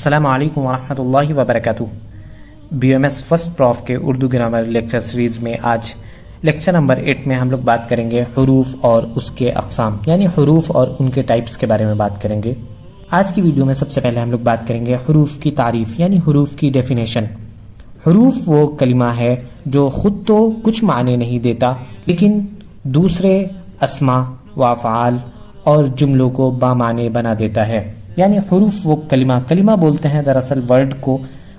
السلام علیکم ورحمۃ اللہ وبرکاتہ۔ BMS فرسٹ پروف کے اردو گرامر لیکچر سیریز میں آج لیکچر نمبر 8 میں ہم لوگ بات کریں گے حروف اور اس کے اقسام، یعنی حروف اور ان کے ٹائپس کے بارے میں بات کریں گے۔ آج کی ویڈیو میں سب سے پہلے ہم لوگ بات کریں گے حروف کی تعریف، یعنی حروف کی ڈیفینیشن۔ حروف وہ کلمہ ہے جو خود تو کچھ معنی نہیں دیتا، لیکن دوسرے اسما و افعال اور جملوں کو بامعنی بنا دیتا ہے۔ یعنی حروف وہ کلمہ بولتے ہیں دراصل ورڈ کو۔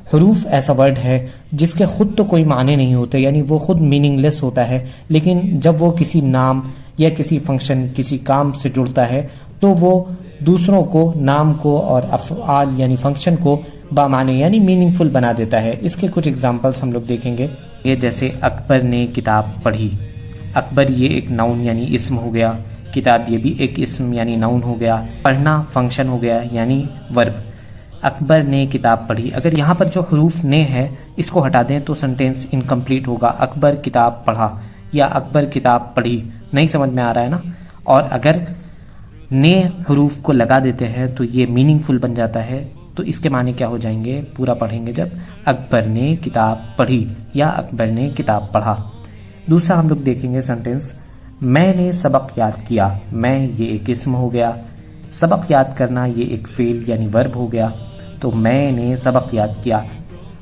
حروف ایسا ورڈ ہے جس کے خود تو کوئی معنی نہیں ہوتے، یعنی وہ خود میننگ لیس ہوتا ہے، لیکن جب وہ کسی نام یا کسی فنکشن، کسی کام سے جڑتا ہے تو وہ دوسروں کو، نام کو اور افعال یعنی فنکشن کو بامعنی یعنی میننگ فل بنا دیتا ہے۔ اس کے کچھ ایگزامپلس ہم لوگ دیکھیں گے۔ یہ جیسے اکبر نے کتاب پڑھی۔ اکبر یہ ایک ناؤن یعنی اسم ہو گیا، کتاب یہ بھی ایک اسم یعنی ناؤن ہو گیا، پڑھنا فنکشن ہو گیا یعنی ورب۔ اکبر نے کتاب پڑھی، اگر یہاں پر جو حروف نے ہے اس کو ہٹا دیں تو سنٹینس انکمپلیٹ ہوگا۔ اکبر کتاب پڑھا یا اکبر کتاب پڑھی، نہیں سمجھ میں آ رہا ہے نا؟ اور اگر نے حروف کو لگا دیتے ہیں تو یہ میننگ فل بن جاتا ہے۔ تو اس کے معنی کیا ہو جائیں گے پورا پڑھیں گے جب اکبر نے کتاب پڑھی یا اکبر نے کتاب پڑھا۔ دوسرا ہم لوگ دیکھیں گے سنٹینس، میں نے سبق یاد کیا۔ میں یہ ایک اسم ہو گیا، سبق یاد کرنا یہ ایک فعل یعنی ورب ہو گیا۔ تو میں نے سبق یاد کیا،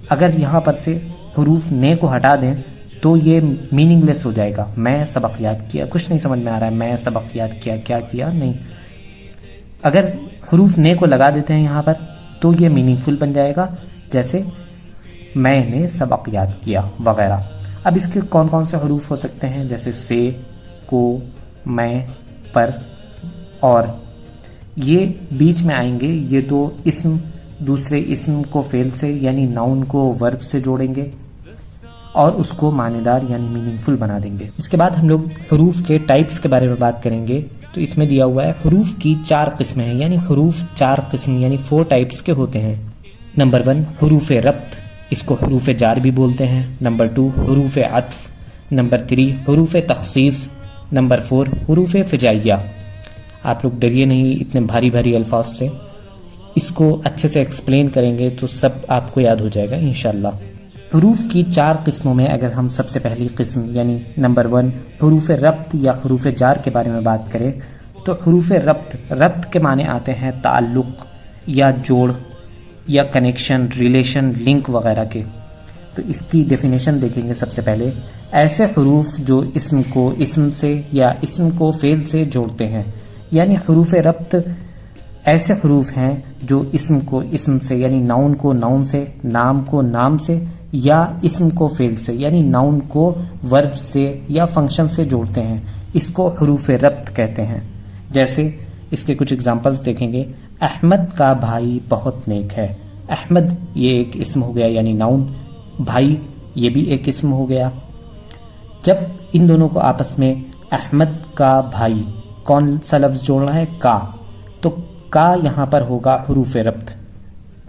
اگر یہاں پر سے حروف نے کو ہٹا دیں تو یہ میننگ لیس ہو جائے گا۔ میں سبق یاد کیا، کچھ نہیں سمجھ میں آ رہا ہے، میں سبق یاد کیا، کیا کیا نہیں۔ اگر حروف نے کو لگا دیتے ہیں یہاں پر تو یہ میننگ فل بن جائے گا، جیسے میں نے سبق یاد کیا وغیرہ۔ اب اس کے کون کون سے حروف ہو سکتے ہیں، جیسے سے، کو، میں، پر، اور یہ بیچ میں آئیں گے۔ یہ دو اسم دوسرے اسم کو فعل سے یعنی ناؤن کو ورب سے جوڑیں گے اور اس کو معنی دار یعنی میننگ فل بنا دیں گے۔ اس کے بعد ہم لوگ حروف کے ٹائپس کے بارے میں بات کریں گے۔ تو اس میں دیا ہوا ہے حروف کی 4 قسمیں ہیں، یعنی حروف 4 قسم یعنی 4 ٹائپس کے ہوتے ہیں۔ نمبر 1 حروف ربط، اس کو حروف جار بھی بولتے ہیں۔ نمبر 2 حروف عطف۔ نمبر 3 حروف تخصیص۔ نمبر 4 حروف فجائیہ۔ آپ لوگ ڈریے نہیں اتنے بھاری بھاری الفاظ سے، اس کو اچھے سے ایکسپلین کریں گے تو سب آپ کو یاد ہو جائے گا انشاءاللہ۔ حروف کی 4 قسموں میں اگر ہم سب سے پہلی قسم یعنی نمبر 1 حروف ربط یا حروف جار کے بارے میں بات کریں تو حروف ربط کے معنی آتے ہیں تعلق یا جوڑ یا کنیکشن، ریلیشن، لنک وغیرہ کے۔ تو اس کی ڈیفینیشن دیکھیں گے سب سے پہلے۔ ایسے حروف جو اسم کو اسم سے یا اسم کو فعل سے جوڑتے ہیں، یعنی حروف ربط ایسے حروف ہیں جو اسم کو اسم سے یعنی ناؤن کو ناؤن سے، نام کو نام سے یا اسم کو فعل سے یعنی ناؤن کو ورب سے یا فنکشن سے جوڑتے ہیں۔ اس کو حروف ربط کہتے ہیں۔ جیسے اس کے کچھ ایگزامپلس دیکھیں گے۔ احمد کا بھائی بہت نیک ہے۔ احمد یہ ایک اسم ہو گیا یعنی ناؤن، بھائی یہ بھی ایک اسم ہو گیا۔ جب ان دونوں کو آپس میں احمد کا بھائی کون سا لفظ جوڑ رہا ہے؟ کا، تو کا یہاں پر ہوگا حروف ربط۔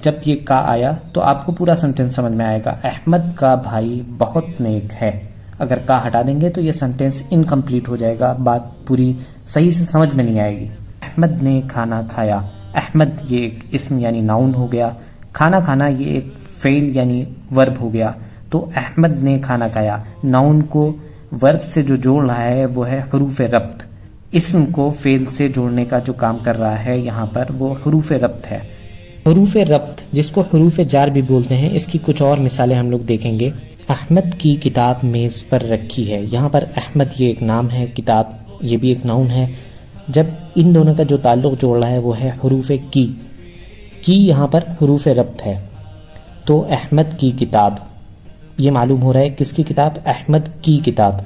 جب یہ کا آیا تو آپ کو پورا سنٹینس سمجھ میں آئے گا، احمد کا بھائی بہت نیک ہے۔ اگر کا ہٹا دیں گے تو یہ سنٹینس انکمپلیٹ ہو جائے گا، بات پوری صحیح سے سمجھ میں نہیں آئے گی۔ احمد نے کھانا کھایا۔ احمد یہ ایک اسم یعنی ناؤن ہو گیا، کھانا کھانا یہ ایک فعل یعنی ورب ہو گیا۔ تو احمد نے کھانا کھایا، ناؤن کو ورب سے جو جوڑ رہا ہے وہ ہے حروف ربط۔ اسم کو فعل سے جوڑنے کا جو کام کر رہا ہے یہاں پر وہ حروف ربط ہے۔ حروف ربط جس کو حروف جار بھی بولتے ہیں، اس کی کچھ اور مثالیں ہم لوگ دیکھیں گے۔ احمد کی کتاب میز پر رکھی ہے۔ یہاں پر احمد یہ ایک نام ہے، کتاب یہ بھی ایک ناؤن ہے۔ جب ان دونوں کا جو تعلق جوڑ رہا ہے وہ ہے حروف کی یہاں پر حروف ربط ہے۔ تو احمد کی کتاب، یہ معلوم ہو رہا ہے کس کی کتاب؟ احمد کی کتاب۔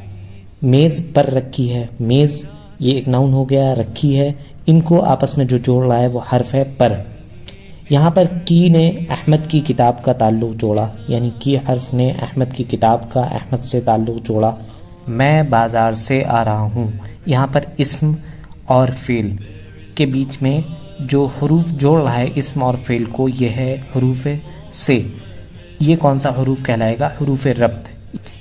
میز پر رکھی ہے، میز یہ ایک ناؤن ہو گیا، رکھی ہے، ان کو آپس میں جو جوڑ رہا ہے وہ حرف ہے پر۔ یہاں پر کی نے احمد کی کتاب کا تعلق جوڑا، یعنی کی حرف نے احمد کی کتاب کا احمد سے تعلق جوڑا۔ میں بازار سے آ رہا ہوں، یہاں پر اسم اور فعل کے بیچ میں جو حروف جوڑ رہا ہے اسم اور فعل کو، یہ ہے حروف سے۔ یہ کون سا حروف کہلائے گا؟ حروف ربط۔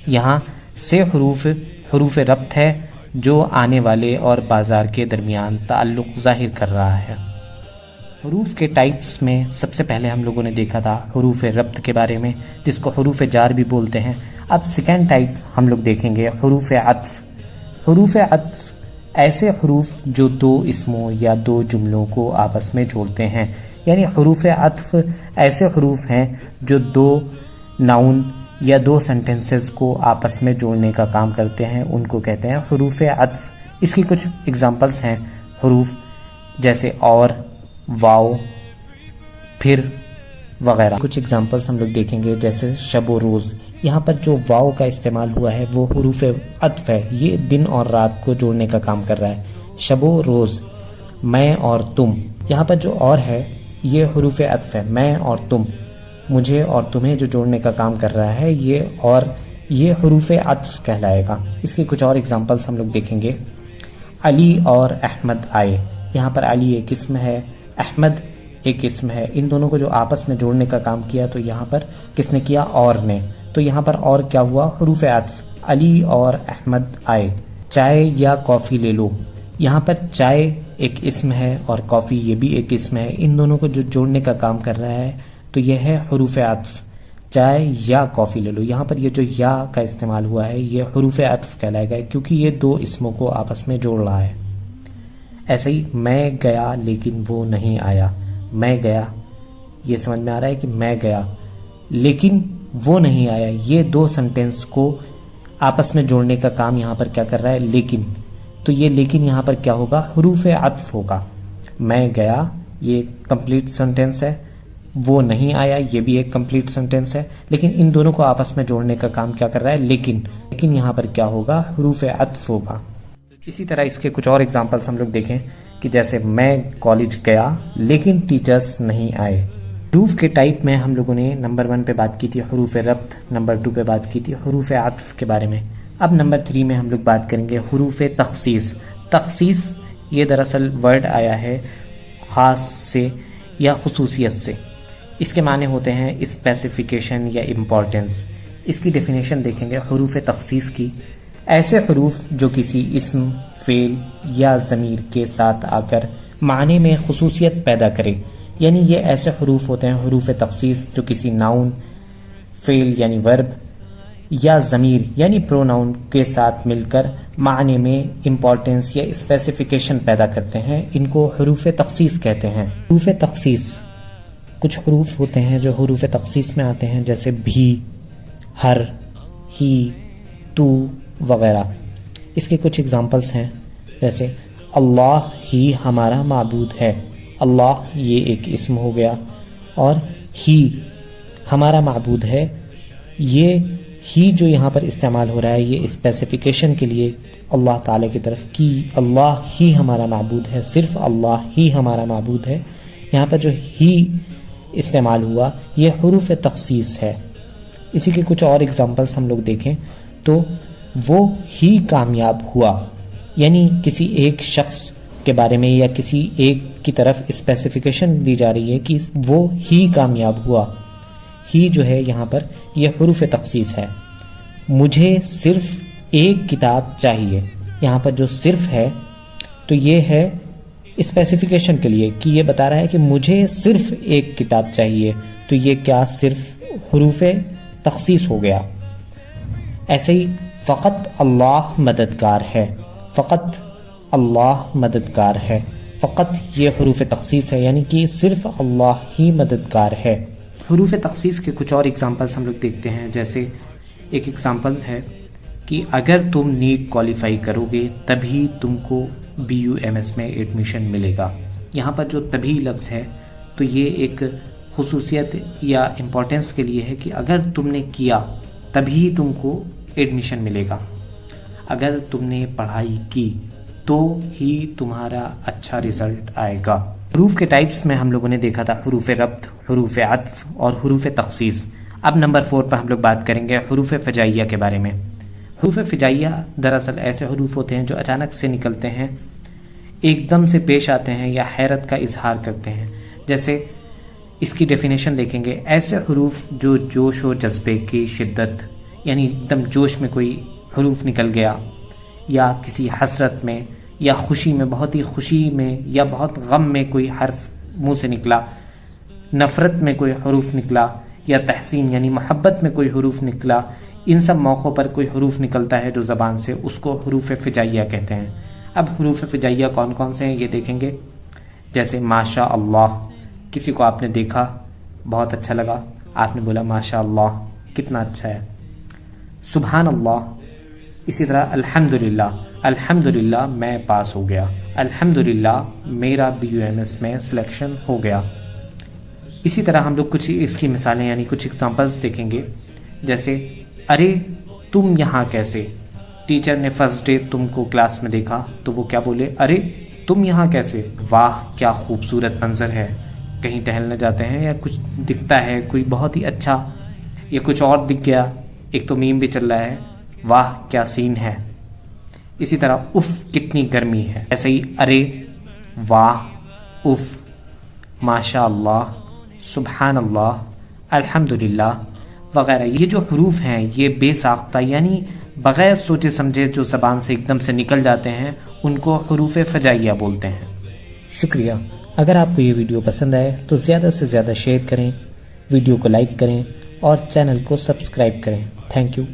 یہاں سے حروف ربط ہے جو آنے والے اور بازار کے درمیان تعلق ظاہر کر رہا ہے۔ حروف کے ٹائپس میں سب سے پہلے ہم لوگوں نے دیکھا تھا حروف ربط کے بارے میں، جس کو حروف جار بھی بولتے ہیں۔ اب سیکنڈ ٹائپ ہم لوگ دیکھیں گے حروف عطف۔ حروف عطف ایسے حروف جو دو اسموں یا دو جملوں کو آپس میں جوڑتے ہیں، یعنی حروف عطف ایسے حروف ہیں جو دو ناؤن یا دو سینٹنسز کو آپس میں جوڑنے کا کام کرتے ہیں، ان کو کہتے ہیں حروف عطف۔ اس کی کچھ اگزامپلس ہیں حروف جیسے اور، واو، پھر وغیرہ۔ کچھ اگزامپلس ہم لوگ دیکھیں گے جیسے شب و روز۔ یہاں پر جو واو کا استعمال ہوا ہے وہ حروف عطف ہے، یہ دن اور رات کو جوڑنے کا کام کر رہا ہے۔ شب و روز، میں اور تم، یہاں پر جو اور ہے یہ حروف عطف ہے، میں اور تم، مجھے اور تمہیں جو جوڑنے کا کام کر رہا ہے یہ حروف عطف کہلائے گا۔ اس کی کچھ اور اگزامپلس ہم لوگ دیکھیں گے۔ علی اور احمد آئے، یہاں پر علی ایک اسم ہے، احمد ایک اسم ہے، ان دونوں کو جو آپس میں جوڑنے کا کام کیا تو یہاں پر کس نے کیا؟ اور نے۔ تو یہاں پر اور کیا ہوا؟ حروف عطف۔ علی اور احمد آئے۔ چائے یا کافی لے لو، یہاں پر چائے ایک اسم ہے اور کافی یہ بھی ایک اسم ہے، ان دونوں کو جو جوڑنے کا کام کر رہا ہے تو یہ ہے حروف عطف۔ چائے یا کافی لے لو، یہاں پر یہ جو یا کا استعمال ہوا ہے یہ حروف عطف کہلائے گا کیونکہ یہ دو اسموں کو آپس میں جوڑ رہا ہے۔ ایسے ہی میں گیا لیکن وہ نہیں آیا، میں گیا، یہ سمجھ میں آ رہا ہے کہ میں گیا لیکن وہ نہیں آیا، یہ دو سنٹینس کو آپس میں جوڑنے کا کام یہاں پر کیا کر رہا ہے؟ لیکن۔ تو یہ لیکن یہاں پر کیا ہوگا؟ حروف عطف ہوگا۔ میں گیا یہ کمپلیٹ سنٹینس ہے، وہ نہیں آیا یہ بھی ایک کمپلیٹ سنٹینس ہے، لیکن ان دونوں کو آپس میں جوڑنے کا کام کیا کر رہا ہے؟ لیکن یہاں پر کیا ہوگا؟ حروف عطف ہوگا۔ اسی طرح اس کے کچھ اور اگزامپلس ہم لوگ دیکھیں کہ جیسے میں کالج گیا لیکن ٹیچرز نہیں آئے۔ حروف کے ٹائپ میں ہم لوگوں نے نمبر 1 پہ بات کی تھی حروف ربط، نمبر 2 پہ بات کی تھی حروف عطف کے بارے میں۔ اب نمبر 3 میں ہم لوگ بات کریں گے حروف تخصیص۔ تخصیص یہ دراصل ورڈ آیا ہے خاص سے یا خصوصیت سے، اس کے معنی ہوتے ہیں اسپیسیفیکیشن یا امپورٹنس۔ اس کی ڈیفینیشن دیکھیں گے حروف تخصیص کی۔ ایسے حروف جو کسی اسم، فعل یا ضمیر کے ساتھ آ کر معنی میں خصوصیت پیدا کرے، یعنی یہ ایسے حروف ہوتے ہیں حروف تخصیص جو کسی ناؤن، فعل یعنی ورب یا ضمیر یعنی پروناؤن کے ساتھ مل کر معنی میں امپورٹنس یا اسپیسیفیکیشن پیدا کرتے ہیں، ان کو حروف تخصیص کہتے ہیں۔ حروف تخصیص، کچھ حروف ہوتے ہیں جو حروف تخصیص میں آتے ہیں جیسے بھی، ہر، ہی، تو وغیرہ۔ اس کے کچھ اگزامپلس ہیں جیسے اللہ ہی ہمارا معبود ہے، اللہ یہ ایک اسم ہو گیا، اور ہی ہمارا معبود ہے، یہ ہی جو یہاں پر استعمال ہو رہا ہے یہ اسپیسیفیکیشن کے لیے اللہ تعالیٰ کی طرف کی اللہ ہی ہمارا معبود ہے، صرف اللہ ہی ہمارا معبود ہے، یہاں پر جو ہی استعمال ہوا یہ حروف تخصیص ہے۔ اسی کے کچھ اور اگزامپلس ہم لوگ دیکھیں تو وہ ہی کامیاب ہوا، یعنی کسی ایک شخص کے بارے میں یا کسی ایک کی طرف اسپیسیفیکیشن دی جا رہی ہے کہ وہ ہی کامیاب ہوا، ہی جو ہے یہاں پر یہ حروف تخصیص ہے۔ مجھے صرف ایک کتاب چاہیے، یہاں پر جو صرف ہے تو یہ ہے اسپیسیفیکیشن کے لیے کہ یہ بتا رہا ہے کہ مجھے صرف ایک کتاب چاہیے، تو یہ کیا؟ صرف حروف تخصیص ہو گیا۔ ایسے ہی فقط اللہ مددگار ہے، فقط اللہ مددگار ہے، فقط یہ حروف تخصیص ہے، یعنی کہ صرف اللہ ہی مددگار ہے۔ حروف تخصیص کے کچھ اور اگزامپلس ہم لوگ دیکھتے ہیں، جیسے ایک اگزامپل ہے کہ اگر تم نیٹ کوالیفائی کرو گے تبھی تم کو BUMS میں ایڈمیشن ملے گا۔ یہاں پر جو تبھی لفظ ہے تو یہ ایک خصوصیت یا امپورٹنس کے لیے ہے کہ اگر تم نے کیا تبھی تم کو ایڈمیشن ملے گا، اگر تم نے پڑھائی کی تو ہی تمہارا اچھا رزلٹ آئے گا۔ حروف کے ٹائپس میں ہم لوگوں نے دیکھا تھا حروف ربط، حروف عطف اور حروف تخصیص۔ اب نمبر 4 پر ہم لوگ بات کریں گے حروف فجائیہ کے بارے میں۔ حروف فجائیہ دراصل ایسے حروف ہوتے ہیں جو اچانک سے نکلتے ہیں، ایک دم سے پیش آتے ہیں یا حیرت کا اظہار کرتے ہیں۔ جیسے اس کی ڈیفینیشن دیکھیں گے، ایسے حروف جو جوش و جذبے کی شدت، یعنی ایک دم جوش میں کوئی حروف نکل گیا، یا کسی حسرت میں یا خوشی میں، بہت ہی خوشی میں یا بہت غم میں کوئی حرف منہ سے نکلا، نفرت میں کوئی حروف نکلا، یا تحسین یعنی محبت میں کوئی حروف نکلا، ان سب موقعوں پر کوئی حروف نکلتا ہے جو زبان سے، اس کو حروف فجائیہ کہتے ہیں۔ اب حروف فجائیہ کون کون سے ہیں یہ دیکھیں گے۔ جیسے ماشاء اللہ، کسی کو آپ نے دیکھا، بہت اچھا لگا، آپ نے بولا ماشاء اللہ کتنا اچھا ہے۔ سبحان اللہ، اسی طرح الحمدللہ، الحمدللہ میں پاس ہو گیا، الحمدللہ میرا BUMS میں سلیکشن ہو گیا۔ اسی طرح ہم لوگ کچھ اس کی مثالیں یعنی کچھ ایگزامپلس دیکھیں گے۔ جیسے ارے تم یہاں کیسے، ٹیچر نے فرسٹ ڈے تم کو کلاس میں دیکھا تو وہ کیا بولے، ارے تم یہاں کیسے، واہ کیا خوبصورت منظر ہے، کہیں ٹہلنے جاتے ہیں یا کچھ دکھتا ہے کوئی بہت ہی اچھا، یا کچھ اور دکھ گیا، ایک تو میم بھی چل رہا ہے، واہ کیا سین ہے۔ اسی طرح اف کتنی گرمی ہے، ایسے ہی ارے، واہ، اف، ماشاء اللہ، سبحان اللہ، الحمدللہ وغیرہ۔ یہ جو حروف ہیں یہ بے ساختہ یعنی بغیر سوچے سمجھے جو زبان سے ایک دم سے نکل جاتے ہیں ان کو حروف فجائیہ بولتے ہیں۔ شکریہ۔ اگر آپ کو یہ ویڈیو پسند آئے تو زیادہ سے زیادہ شیئر کریں، ویڈیو کو لائک کریں اور چینل کو سبسکرائب کریں۔ Thank you.